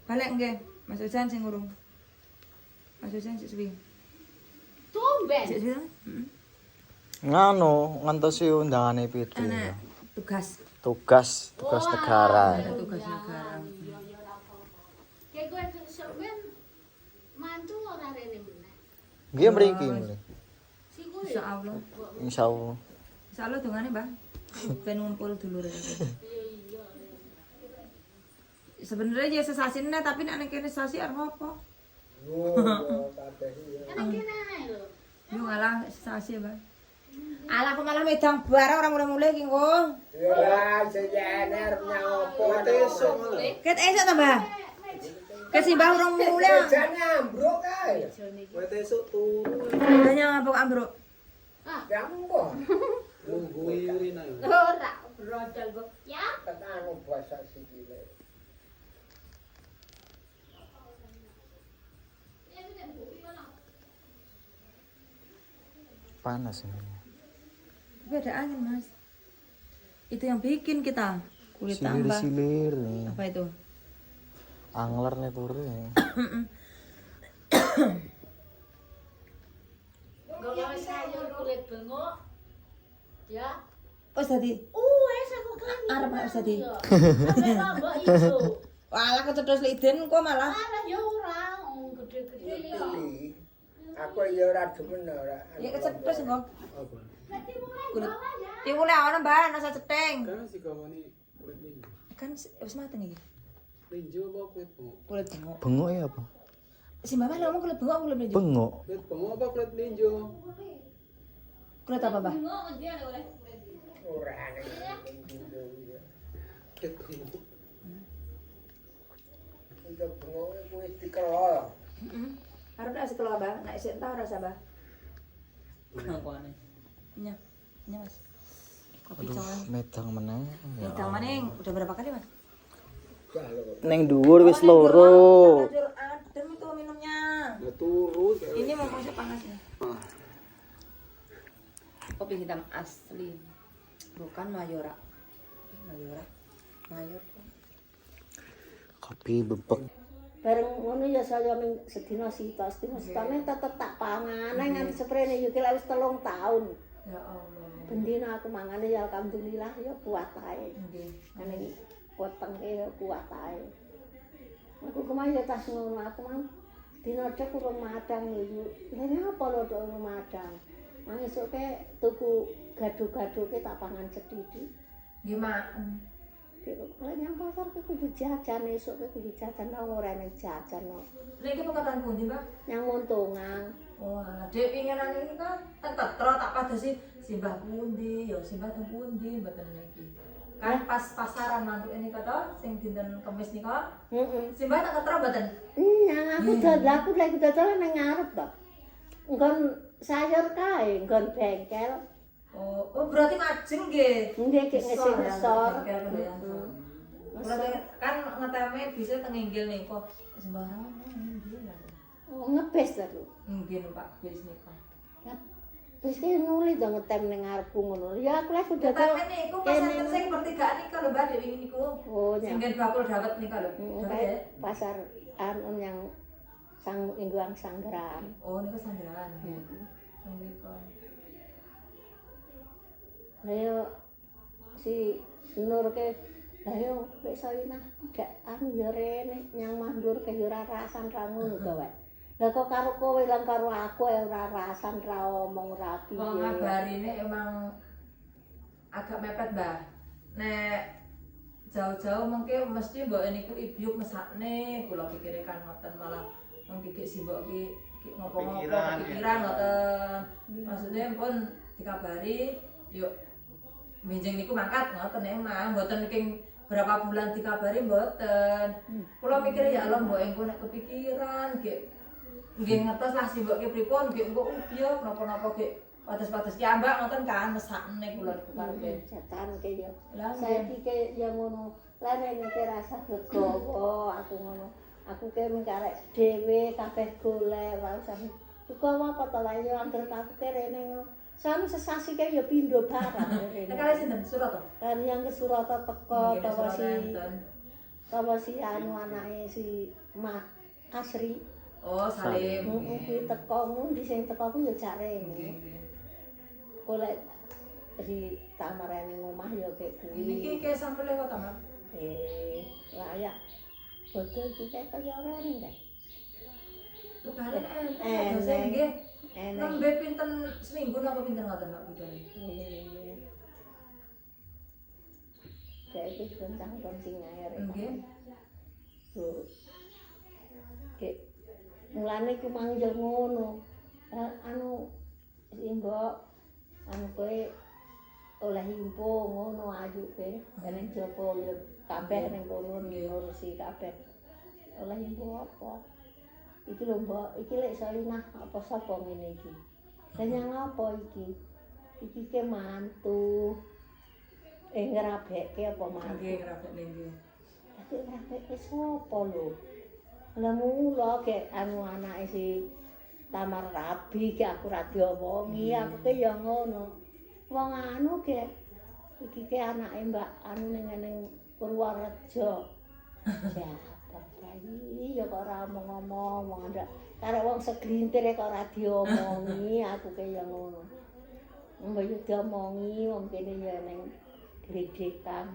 Balik nggih. Mas Ujan sing ngurung. Mas Ujan sik suwi. Tumben. Sik suwi. Nganu ngantosi undangane piti. Ana tugas. Tugas negara. Ada tugas negara. Kayak gue semen mantu ora rene meneh. Nggih mriki mulih. Si gue. Insyaallah. Insyaallah. Insyaallah dongane, Mbah. Ben ngumpul dulur. Sebenarnya ya sesasine tapi nek nek kene sesasi arep apa? Enak kene ae lho. Yo ngalah sesasi, Mbah. Alah aku malah medang barang ora mulai-mulai iki engko. Ya, sejane arep nyopo esuk. Ket esuk ta, Mbah? Ket simbah urung mulai. Jane ambruk kae. Wet esuk turu Hanya ngapok ambruk. Jambo. nunggu yuri na yo. Ora brodol go. Ya. Tekan basa sikile. Panas ini. Tapi ada angin, Mas. Itu yang bikin kita kulit tambah. Silir nih. Apa itu? Angler nih turu ya. Gawe sayur kulit bengok. Ya. Oh, tadi. Wes aku kan. Arep nek tadi. Sampai lombok iso. Walah kecedos liden kok malah. Alah ya ora, gede-gede ya. Aku ya ora demen ora. Ya kecedos kok. Apa? Berarti mulai Kulit. bawa ya. Timule ana, Mbah, ana ceteng. Kan si kawani kulit ninjo. Kan wis mateng iki. Ninjo apa kulit bengok? Kulit bengok. Bengok ya apa? Si Mbah malah ngomong kulit bengok kulit ninjo. Bengok. Kulit bengok apa kulit ninjo? Kulit apa, Mbah? Ora ana. Kulit bengok. Itu bengok kuwi dikelol. Heeh. Arep nek sekolah, Mbah, nek isih entah rasa, Mbah. Ngakuane. Nya. Nya, Mas. Kopi cawan. Medang meneh. Ya. Medang maning udah berapa kali, Mas? Neng dhuwur wis loro. Lanjut adem itu minumnya. Ya turu. Ini mau kasih panasnya. Ah, Kopi hitam asli. Bukan Mayora. Mayora. Mayor. Kopi bebek. Bareng ngono ya saya sedina sita nek tetep tak pangan nganti sprene yo kira wis 3 tahun. Ya Allah. Bendina aku mangane ya alhamdulillah ya kuat ae. Nggih. Ane potengke ya kuat ae. Aku kemarin ya tas ngono aku mang dina cek urung madang yo. Lha apa lho tok urung madang. Mang esuke tuku gado-gadoke tak pangan sethithik. Nggih, Mak. Kalau yang pasar ke kudu jajan esuk ke kudu jajan ora enek jajan no. Niki pekatan pundi, Mbak? Yang untungan. Oh, alah, Dek pingenan iki kan tetro tak padasi simbah pundi, ya simbah teng pundi mboten niki. Kan pas pasaran mantuk ini kata sing dinten Kamis nika, Heeh. simbah tak tetro mboten. Yang aku dodol lagi dodol nang ngarep to. Nggon sayur kae, nggon bengkel. Oh, berarti ngajeng nggih. Nggih ki ngisi ngesor. Berarti kan ngeteme bisa teng inggil niku. Sembarang nggih lah. Oh, ngebes ta lho. Nggih Pak, bis niku. Terus ki nuli to ngetem ning ngarepku ngono. Ya aku lagi dodol. Tapi niku pasar sing pertigaan niku lho Mbak Dewi niku. Oh, Sing nggen bakul dawet niku lho. kayak pasar anu yang Ingguang Sanggeran. Oh, niku sandran. Niku. Ayo si Nur ke ayo wis Soinah gak anu ya rene nyang mandur ke ora rasan ra ngono to wae. Lah kok karo kowe lan karo aku ora rasan ra omong ra piye. Oh, ngabarine emang agak mepet, Mbah. Nek jauh-jauh mungkin mesti mbok niku ibu mesakne, kula pikire kan ngoten malah mungkin si mbok ki ngopo-ngopo pikiran ngoten. Maksudnya pun dikabari yuk benjing niku mangkat ngoten emang mboten king berapa bulan dikabari mboten. Kula mikir ya Allah mbok engko nek kepikiran nggih ngertos lah si mbok ki pripun nggih engko ubiyo napa-napa ki pates-pates ki ambak ngoten kan mesakne kula niku karepe. Setan ke yo. Lah Saiki ke ya ngono. Lah nek rasa gegowo aku ngono. Aku ke mengkarek dhewe kabeh golek wae sampe. Gegowo apa to lah yo anggere aku rene ngono. Sama sesasi kayak ya pindo barang. Nek kali sinten Surat to? Kan yang ke Surata teko utawa si Kawa si anu anake si Mak Asri. Oh, Salim. Kuwi teko ngundi sing teko kuwi ya jak Nggih, rene. nggih. Golek si tamarane ngomah ya kayak kuwi. Niki ke sampel lewat ta, Mas? Layak. Bodho iki kaya ora enggak. Lu kare Eneng. eneng. Nggih. Eneng. Nembe pinten seminggu napa pinten ngoten Pak budale? Saiki rencang sing air. Nggih. Kek mulane ku mang yo ngono. Anu mbok anu kowe oleh himpo ngono ayuke. Ning jopo yo kabeh ning kono ngurusi kabeh. Oleh himpo apa? Iki lho mbok, iki lek Salinah apa sapa ngene iki? Kanyang apa iki? Iki ke mantu. Ngrabekke apa mantu? Nggih, ngrabekne nggih. Tapi ngrabekke sapa lho? Lah mula ke anu anake si Tamar Rabi ke aku ra diomongi, aku ke ya ngono. Wong anu ke iki ke anake Mbak anu ning Purworejo. Siapa bayi ya kok ora omong-omong, wong ndak karek wong seglintir kok ora diomongi, aku ke ya ngono. Mbak yo diomongi wong kene ya ning Gledekan.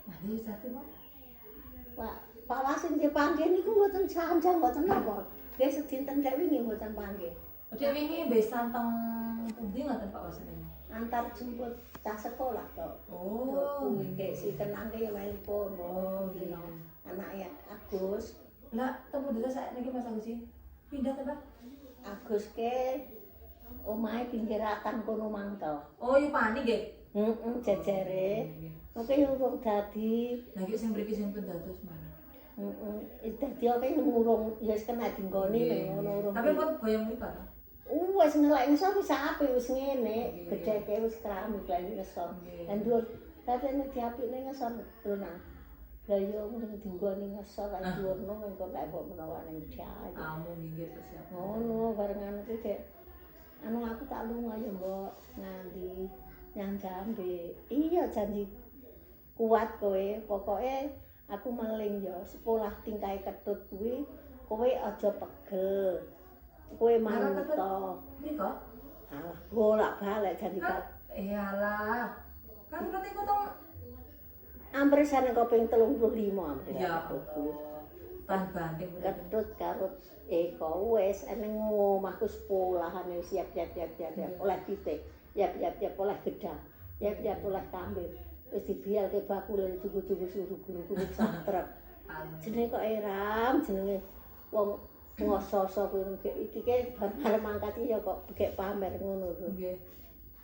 Mari sate, Pak. Pak Wasin dipanggih niku mboten sanjang mboten napa. Nggih sedinten dek wingi mboten panggih. Dek wingi mbes santeng pundi ngoten Pak Wasin? Antar jemput cah sekolah to. Oh, kuwi kek si kenangke ya telepon. Oh, dino anake Agus. Lah, temu desa sak niki Mas Agus iki. Pindah ta, Pak? Agus ke omahe pinggiratan kono mang to. Oh, Yupani nggih. Jejere. Oke urung dadi. Lah iki sing mriki sing pendados mana? Dadi oke ngurung ya wis kena dinggoni ngono urung. Tapi pun boyong mripat. Wis ngelak ngesor wis apik wis ngene, gedheke wis keramik lan ngesor. Lan dhuwur tapi nek diapikne ngesor lho nah. Lah yo mung dinggoni ngesor lan dhuwurno mengko lek mbok menawa ning jae. Amun nggih persiapan. Ngono barengan iki kek anu aku tak lunga ya mbok nganti nyang Jambe. Iya janji kuat kowe, pokoke aku meling ya sekolah tingkae ketut kuwi kowe aja pegel. Kowe manut to. Nika? Alah, bolak-balik janji Kan iyalah. Kan berarti kok tong ampresane koping 35 ampres. ya tan banting Ketut karo Eko wis eneng omahku sekolahane siap-siap oleh titik. Siap-siap oleh gedang. Siap-siap oleh kambing. Wis dibialke bakule tuku-tuku suruh guru-guru santrep. Jenenge kok Eram, jenenge wong ngoso-oso kuwi iki ke bar mangkat ya kok begek pamer ngono lho. nggih.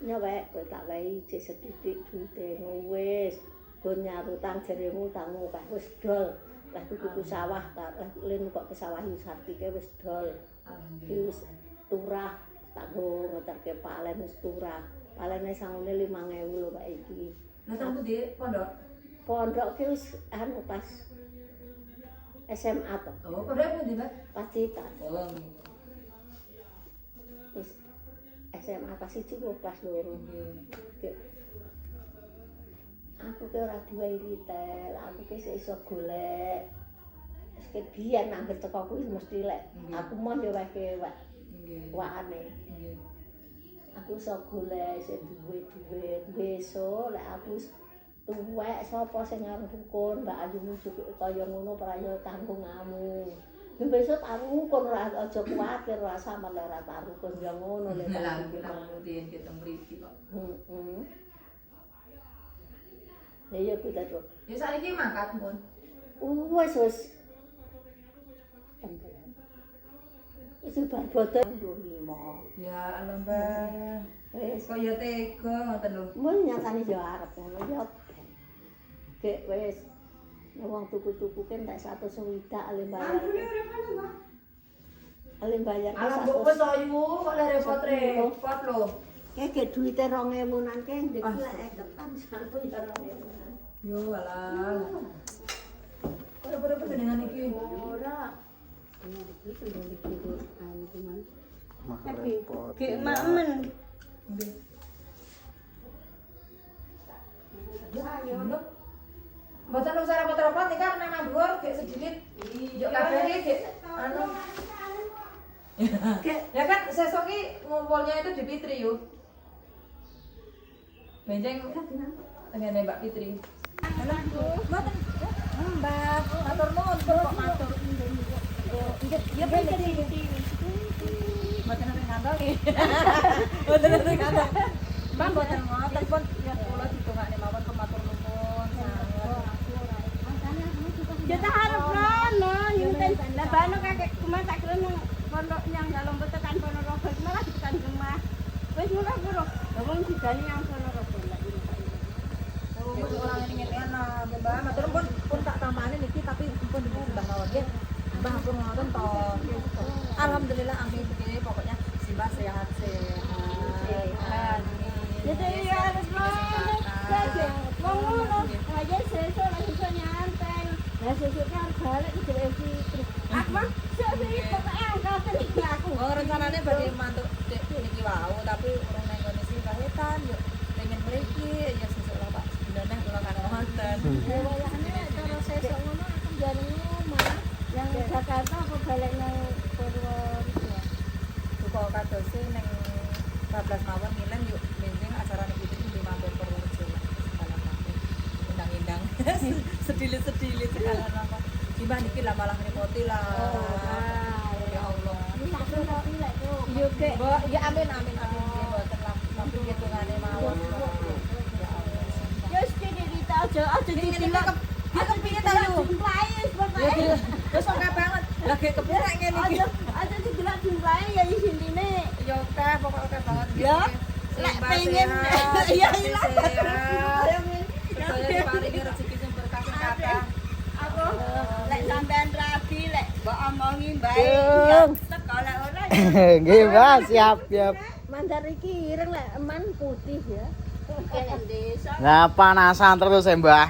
Nyawek kowe tak wae cek sedidik duite wis. Gon nyarutang jeremu utangmu kah wis dol. Lah tuku sawah tak len kok ke sawah Yusartike wis dol. Iki wis turah tak go ngeterke palen wis turah. Palene sangune 5.000 lho Pak iki. Lah teng pundi pondok? Pondok ki wis anu pas SMA to. Oh, pondok pundi, Pak? Pacitan. Oh, nggih. Wis SMA pas 1 kelas 2. Nggih. Aku ki ora duwe ritel, aku ki sik iso golek. Wis biyen nang teko kuwi mesti lek. Aku mau yo wae Nggih. waane. Nggih. Aku iso golek sik duwe duit. Besok lek aku tuwek sapa sing arep dukun, Mbak Ayu mujuk kaya ngono prayo tanggunganmu. Besok tak rukun ora aja kuwatir ora sampe ora tak rukun ya ngono lek. Lah, kita mungkin kita mriki kok. Ya iya kuwi ta, Dok. Ya saiki mangkat pun. Wis. Wis bar bodo 5. Ya Allah, Mbak. Wis Kok ya tega ngoten lho. mun nyatane yo arep ngono yo. Gek wis wong tuku-tuku kan tak 120 ale bayar. Ale bayar Alah mbok wis ayu kok le repot-repot lho. Kayak duitnya 2.000 nanti yang dikira eketan satu ya 2.000. Yo alah. Kok repot-repot dengan iki? Ora. Ini begitu yang dikira anu cuman. Mah repot. Kayak mamen. Nggih. Bener. Mboten usah repot-repot nih kan nang dhuwur gek sedilit. Yo kabeh iki gek anu. Ya kan sesuk iki ngumpulnya itu di Fitri yuk. Benjeng tengene Mbak Fitri. Mboten. Mbak, matur nuwun kok matur. Ya Fitri. Mboten nate ngandel. Mboten nate ngandel. Mbak mboten ngoten pun ya kula ditungakne mawon kematur nuwun. Kita harap rono, yunten lah bano kakek kumaha tak kira nang pondok yang dalam betekan Ponorogo malah ditekan Gemah. Wis ngono karo. Lah wong digani yang Ponorogo lah ini. Wong orang ini ngene Mbak, matur pun tak tambahane niki tapi pun Mbah mawon nggih. Mbah pun ngoten to. Alhamdulillah amin begini pokoknya si Mbah sehat-sehat. Jadi ya harus rono. Saja. Wong ngono, aja sesuk lagi iso nyantai. Lah sesuknya harus balik ke Fitri. Apa? Sesuk pokoke angkat iki aku. Oh rencananya badhe mantuk niki wau tapi urung nang ngene sih kahetan yo pengen mriki ya sesuk lah Pak. Sebenarnya kula kan wonten. Wayahane cara sesuk ngono aku jarang omah. Yang Jakarta apa balik nang Purworejo. Duka kadose ning 14 mawon ngilen yuk benjing acara niki iki di mampir Purworejo. Undang-undang. Sedilit-sedilit sekalian apa. Gimana niki lah malah ngrepoti lah. Ya Allah. Ini tak ngerti lek kok. Yo kek, ya amin amin amin nggih mboten lah. Tapi hitungane mawon. Ya Allah. Ya wis cerita aja Dilak. Dia kepingin ta yo. jumlahe wis Ya pokoke. dia. Wis oke banget. Lah gek kepirak ngene iki. Aja didelok jumlahe ya isine. Ya oke pokok oke banget. Ya, lek pengen ya ilang Saya diparingi rezeki sing berkah sing kathah. Aku lek sampean rabi lek mbok omongi bae Yung. ya teko lek ora ya. Nggih, Mbak, siap. Mandar iki ireng lek eman putih ya. Kene desa Nah, panasan terus ya, Mbah.